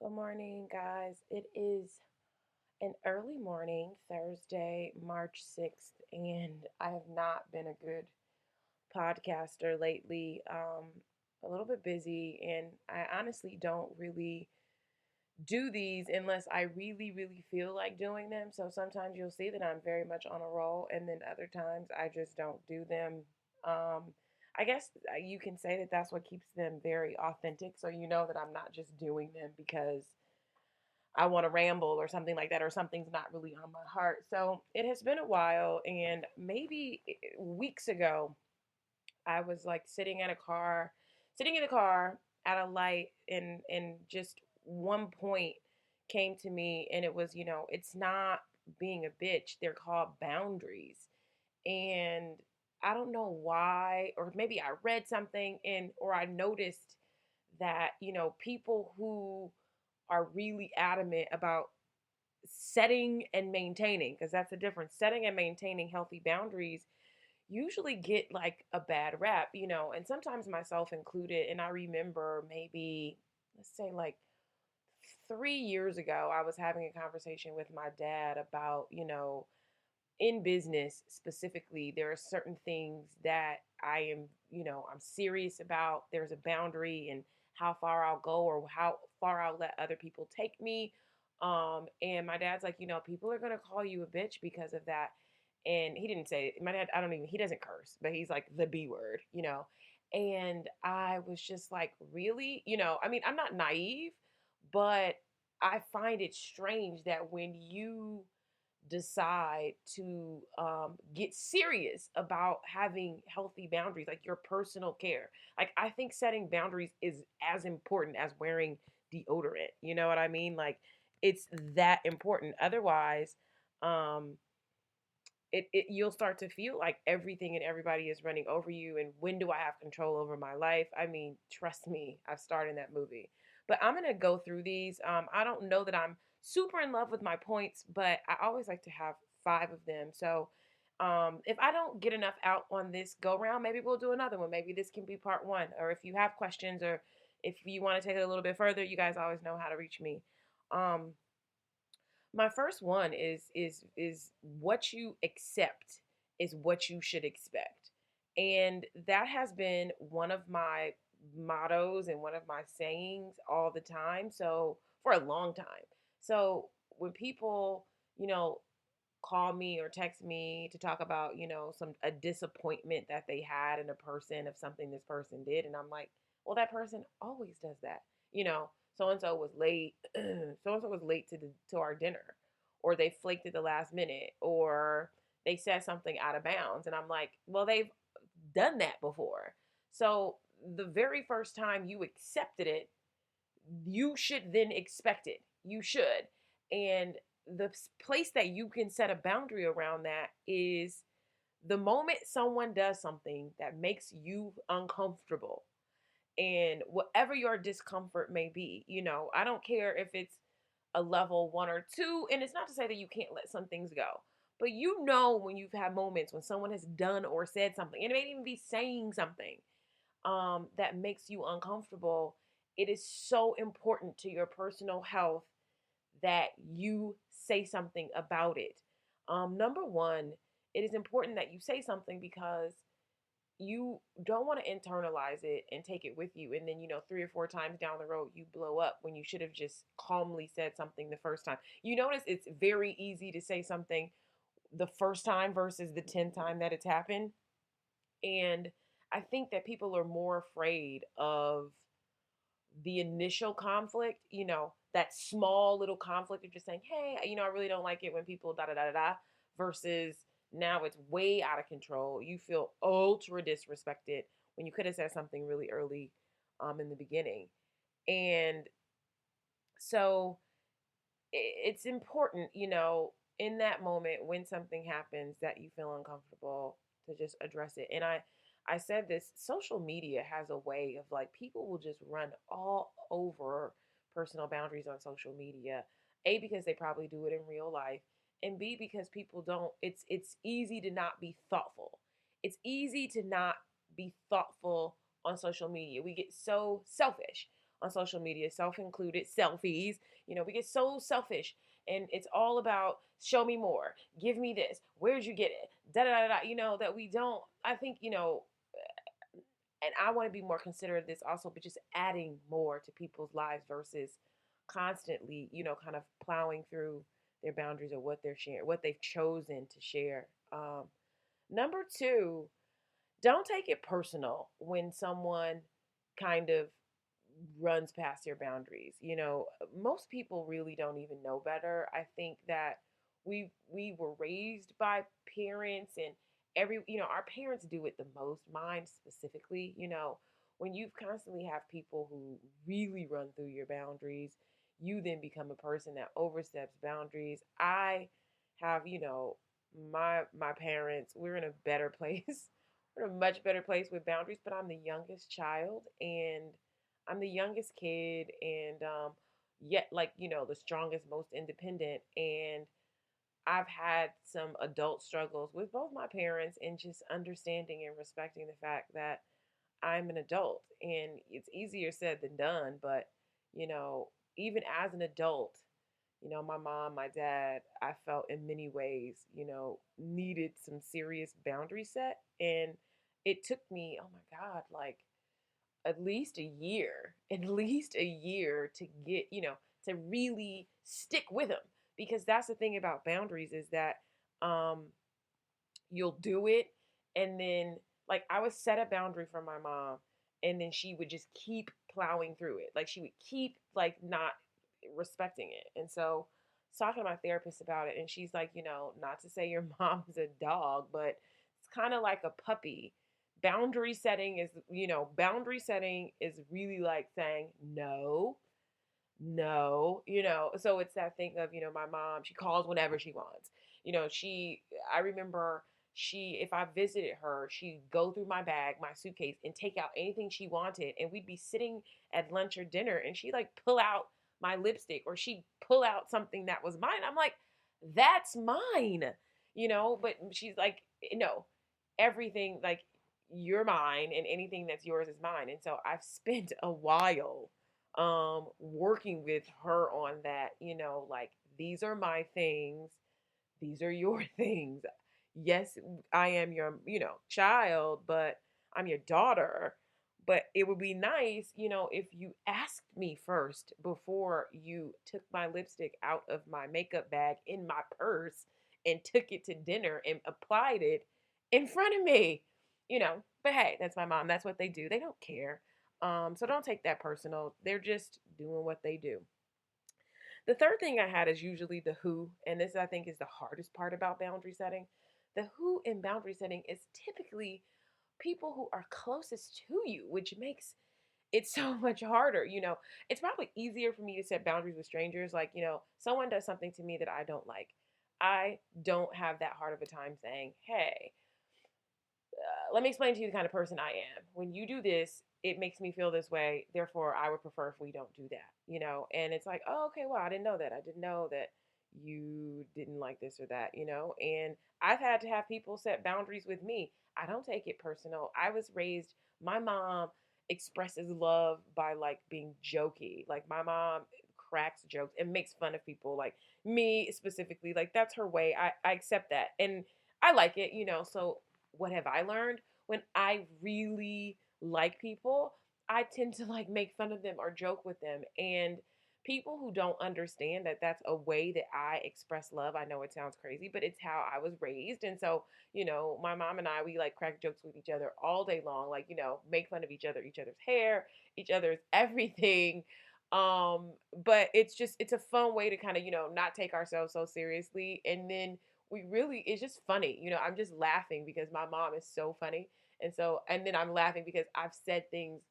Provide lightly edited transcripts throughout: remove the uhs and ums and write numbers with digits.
Good morning, guys. It is an early morning, Thursday, March 6th, and I have not been a good podcaster lately. A little bit busy, and I honestly don't really do these unless I really, really feel like doing them. So sometimes you'll see that I'm very much on a roll, and then other times I just don't do them. Um, I guess you can say that that's what keeps them very authentic. So you know that I'm not just doing them because I want to ramble or something like that, or something's not really on my heart. So it has been a while, and maybe weeks ago, I was like sitting in the car at a light, and just one point came to me, and it was, it's not being a bitch. They're called boundaries, and I don't know why, or maybe I read something or I noticed that people who are really adamant about setting and maintaining, because that's the difference, setting and maintaining healthy boundaries usually get like a bad rap, and sometimes myself included. And I remember maybe, let's say, like 3 years ago, I was having a conversation with my dad about, in business specifically, there are certain things that I am, I'm serious about. There's a boundary and how far I'll go or how far I'll let other people take me. And my dad's like, people are gonna call you a bitch because of that. And he didn't say it. My dad, I don't even, he doesn't curse, but he's like the B word. And I was just like, really? I mean, I'm not naive, but I find it strange that when you decide to get serious about having healthy boundaries, like your personal care. Like, I think setting boundaries is as important as wearing deodorant. You know what I mean? Like, it's that important. Otherwise, um, you'll start to feel like everything and everybody is running over you. And when do I have control over my life? I mean, trust me, I've starred in that movie. But I'm gonna go through these. I don't know that I'm super in love with my points, but I always like to have five of them. So if I don't get enough out on this go round, maybe we'll do another one. Maybe this can be part one. Or if you have questions, or if you want to take it a little bit further, you guys always know how to reach me. Um, my first one is what you accept is what you should expect. And that has been one of my mottos and one of my sayings all the time. So for a long time. So when people, you know, call me or text me to talk about, some a disappointment that they had in a person of something this person did, and I'm like, well, that person always does that. So and so was late, so and so was late to our dinner, or they flaked at the last minute, or they said something out of bounds, and I'm like, well, they've done that before. So the very first time you accepted it, you should then expect it. You should. And the place that you can set a boundary around that is the moment someone does something that makes you uncomfortable, and whatever your discomfort may be. I don't care if it's a level one or two, and it's not to say that you can't let some things go. But when you've had moments when someone has done or said something, and it may even be saying something that makes you uncomfortable, it is so important to your personal health that you say something about it. Number one, it is important that you say something because you don't want to internalize it and take it with you. And then, 3 or 4 times down the road, you blow up when you should have just calmly said something the first time. You notice it's very easy to say something the first time versus the 10th time that it's happened. And I think that people are more afraid of the initial conflict, that small little conflict of just saying, hey, I really don't like it when people da da da da da, versus now it's way out of control. You feel ultra disrespected when you could have said something really early in the beginning. And so it's important, in that moment when something happens that you feel uncomfortable, to just address it. And I said this, social media has a way of, like, people will just run all over personal boundaries on social media. A, because they probably do it in real life, and B, because people don't, it's easy to not be thoughtful. It's easy to not be thoughtful on social media. We get so selfish. on social media, self included, selfies. We get so selfish, and it's all about show me more, give me this, where'd you get it, da da da da. That we don't. I think and I want to be more considerate of this also, but just adding more to people's lives versus constantly, kind of plowing through their boundaries or what they're sharing, what they've chosen to share. Number two, don't take it personal when someone kind of runs past your boundaries. Most people really don't even know better. I think that we were raised by parents, and our parents do it the most. Mine specifically, when you constantly have people who really run through your boundaries, you then become a person that oversteps boundaries. I have, my parents, we're in a better place. We're in a much better place with boundaries, but I'm the youngest child, and I'm the youngest kid, and yet, like, the strongest, most independent. And I've had some adult struggles with both my parents, and just understanding and respecting the fact that I'm an adult, and it's easier said than done. But, you know, even as an adult, my mom, my dad, I felt in many ways, needed some serious boundary set. And it took me, oh my God, like at least a year to get, to really stick with them. Because that's the thing about boundaries is that um, you'll do it, and then, like, I would set a boundary for my mom, and then she would just keep plowing through it. Like, she would keep, like, not respecting it. And so I was talking to my therapist about it, and she's like, not to say your mom's a dog, but it's kind of like a puppy. Boundary setting is really like saying no, no, so it's that thing of, my mom, she calls whenever she wants. I remember, if I visited her, she'd go through my bag, my suitcase, and take out anything she wanted. And we'd be sitting at lunch or dinner, and she'd like pull out my lipstick, or she'd pull out something that was mine. I'm like, that's mine, but she's like, no, everything, like, you're mine, and anything that's yours is mine. And so I've spent a while working with her on that, like, these are my things, these are your things. Yes, I am your, child, but I'm your daughter. But it would be nice, if you asked me first before you took my lipstick out of my makeup bag in my purse and took it to dinner and applied it in front of me. But hey, that's my mom. That's what they do. They don't care. So don't take that personal. They're just doing what they do. The third thing I had is usually the who, and this I think is the hardest part about boundary setting. The who in boundary setting is typically people who are closest to you, which makes it so much harder. It's probably easier for me to set boundaries with strangers. Like, someone does something to me that I don't like. I don't have that hard of a time saying, hey, let me explain to you the kind of person I am. When you do this, it makes me feel this way. Therefore, I would prefer if we don't do that. And it's like, oh, okay, well, I didn't know that. I didn't know that you didn't like this or that. And I've had to have people set boundaries with me. I don't take it personal. I was raised, my mom expresses love by, like, being jokey. Like, my mom cracks jokes and makes fun of people, like me specifically. Like, that's her way. I accept that. And I like it. So what have I learned? When I really like people, I tend to, like, make fun of them or joke with them. And people who don't understand that that's a way that I express love, I know it sounds crazy, but it's how I was raised. And so, my mom and I, we like crack jokes with each other all day long, like, make fun of each other's hair, each other's everything. But it's a fun way to kind of, not take ourselves so seriously. And then it's just funny. I'm just laughing because my mom is so funny. And then I'm laughing because I've said things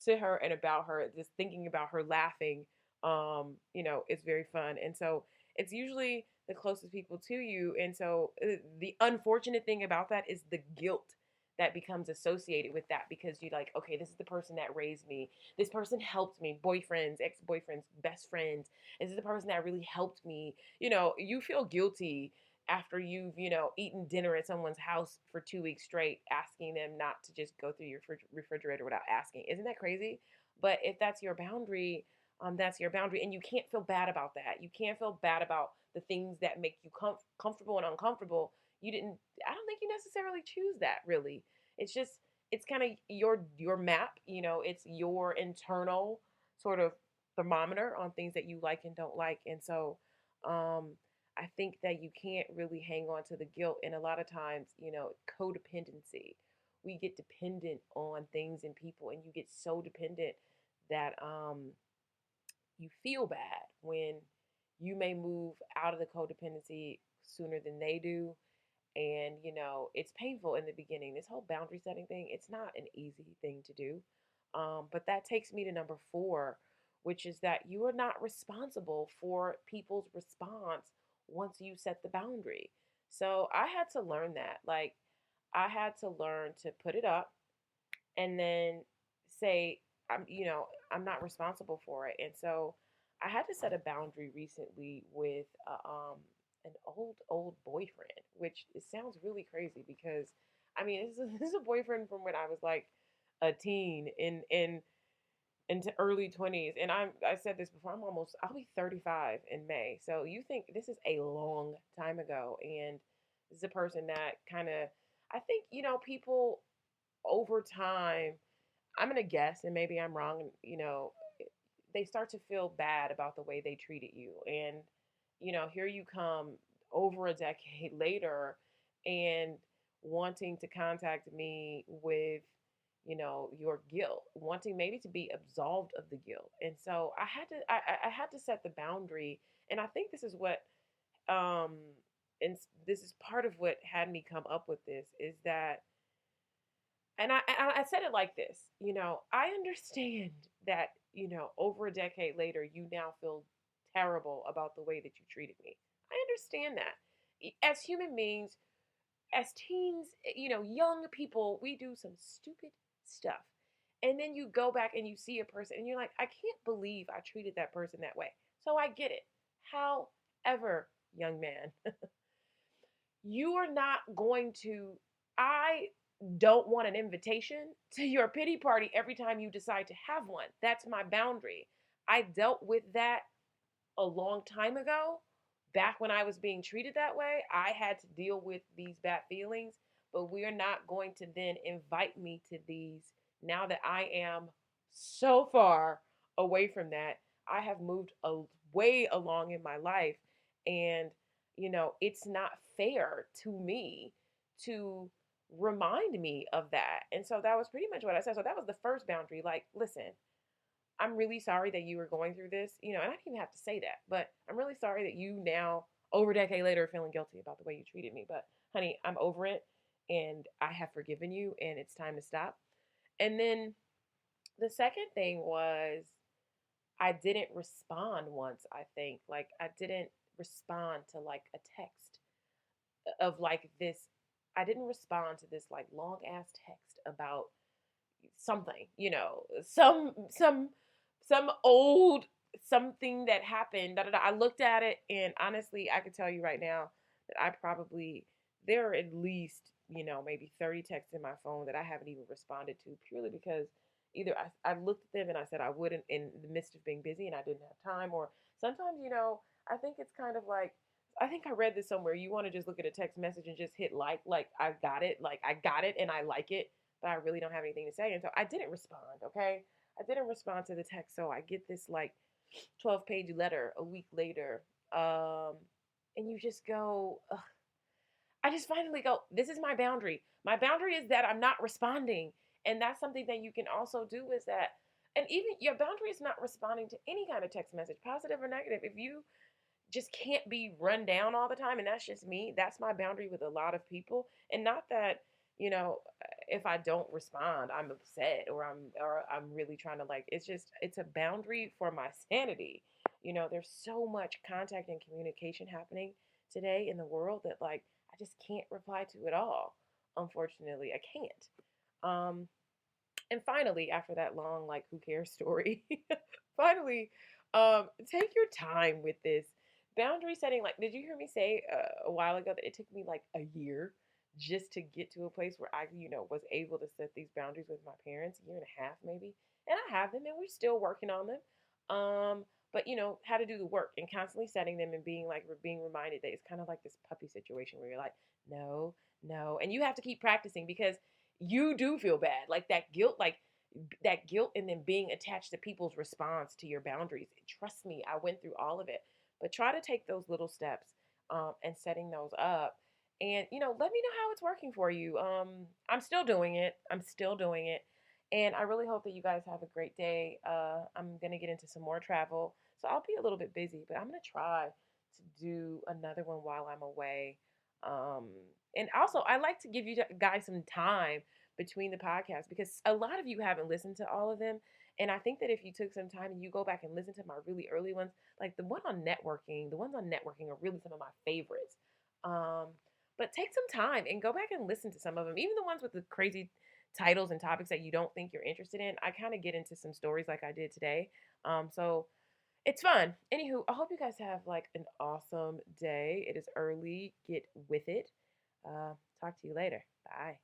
to her and about her, just thinking about her laughing. It's very fun. And so it's usually the closest people to you. And so the unfortunate thing about that is the guilt that becomes associated with that, because you're like, okay, this is the person that raised me. This person helped me, boyfriends, ex-boyfriends, best friends. This is the person that really helped me. You feel guilty after you've, eaten dinner at someone's house for 2 weeks straight, asking them not to just go through your refrigerator without asking. Isn't that crazy? But if that's your boundary, and you can't feel bad about that. You can't feel bad about the things that make you comfortable and uncomfortable. You didn't. I don't think you necessarily choose that. Really, it's just it's kind of your map. It's your internal sort of thermometer on things that you like and don't like. And so, I think that you can't really hang on to the guilt. And a lot of times, codependency. We get dependent on things and people, and you get so dependent that you feel bad when you may move out of the codependency sooner than they do. And it's painful in the beginning. This whole boundary setting thing, it's not an easy thing to do. But that takes me to number 4, which is that you are not responsible for people's response once you set the boundary. So I had to learn that. Like, I had to learn to put it up and then say, I'm not responsible for it. And so I had to set a boundary recently with an old boyfriend, which it sounds really crazy because I mean this is a boyfriend from when I was like a teen in into early 20s. And I said this before, I'll be 35 in May. So you think this is a long time ago. And this is a person that kind of, I think, people over time, I'm going to guess, and maybe I'm wrong, they start to feel bad about the way they treated you. And, here you come over a decade later and wanting to contact me with, your guilt, wanting maybe to be absolved of the guilt. And so I had to set the boundary. And I think this is what, um, and this is part of what had me come up with this is that, and I said it like this, I understand that, over a decade later, you now feel terrible about the way that you treated me. I understand that. As human beings, as teens, young people, we do some stupid stuff. And then you go back and you see a person and you're like, I can't believe I treated that person that way. So I get it. However, young man, you are not going to, I don't want an invitation to your pity party every time you decide to have one. That's my boundary. I dealt with that a long time ago. Back when I was being treated that way, I had to deal with these bad feelings, but we're not going to then invite me to these now that I am so far away from that. I have moved way along in my life, and it's not fair to me to remind me of that. And so that was pretty much what I said. So that was the first boundary. Like, listen, I'm really sorry that you were going through this, and I didn't even have to say that, but I'm really sorry that you now, over a decade later, are feeling guilty about the way you treated me. But honey, I'm over it and I have forgiven you and it's time to stop. And then the second thing was I didn't respond once, I think. Like, I didn't respond to like a text of like this. I didn't respond to this like long ass text about something, some old something that happened. Da, da, da. I looked at it, and honestly, I could tell you right now that there are at least, maybe 30 texts in my phone that I haven't even responded to purely because either I looked at them and I said I wouldn't in the midst of being busy and I didn't have time, or sometimes, I think it's kind of like, I think I read this somewhere. You want to just look at a text message and just hit like I got it, and I like it, but I really don't have anything to say. And so I didn't respond, okay? I didn't respond to the text. So I get this like 12-page letter a week later. And you just go, ugh. I just finally go, this is my boundary. My boundary is that I'm not responding. And that's something that you can also do is that, and even your boundary is not responding to any kind of text message, positive or negative. If you just can't be run down all the time, and that's just me, that's my boundary with a lot of people. And not that, if I don't respond I'm upset or I'm really trying to, like, it's a boundary for my sanity. There's so much contact and communication happening today in the world that, like, I just can't reply to it all. Unfortunately, I can't. And finally, after that long, like, who cares story, finally, take your time with this boundary setting. Like, did you hear me say a while ago that it took me like a year just to get to a place where I, was able to set these boundaries with my parents? A year and a half, maybe. and I have them, and we're still working on them. But how to do the work and constantly setting them and being reminded that it's kind of like this puppy situation where you're like, no, no, and you have to keep practicing because you do feel bad, that guilt and then being attached to people's response to your boundaries. Trust me, I went through all of it, but try to take those little steps and setting those up. And let me know how it's working for you. I'm still doing it. I'm still doing it. And I really hope that you guys have a great day. I'm going to get into some more travel. So I'll be a little bit busy, but I'm going to try to do another one while I'm away. Um, and also, I like to give you guys some time between the podcasts because a lot of you haven't listened to all of them. And I think that if you took some time and you go back and listen to my really early ones, like the ones on networking are really some of my favorites. Um, but take some time and go back and listen to some of them, even the ones with the crazy titles and topics that you don't think you're interested in. I kind of get into some stories like I did today. So it's fun. Anywho, I hope you guys have like an awesome day. It is early. Get with it. Talk to you later. Bye.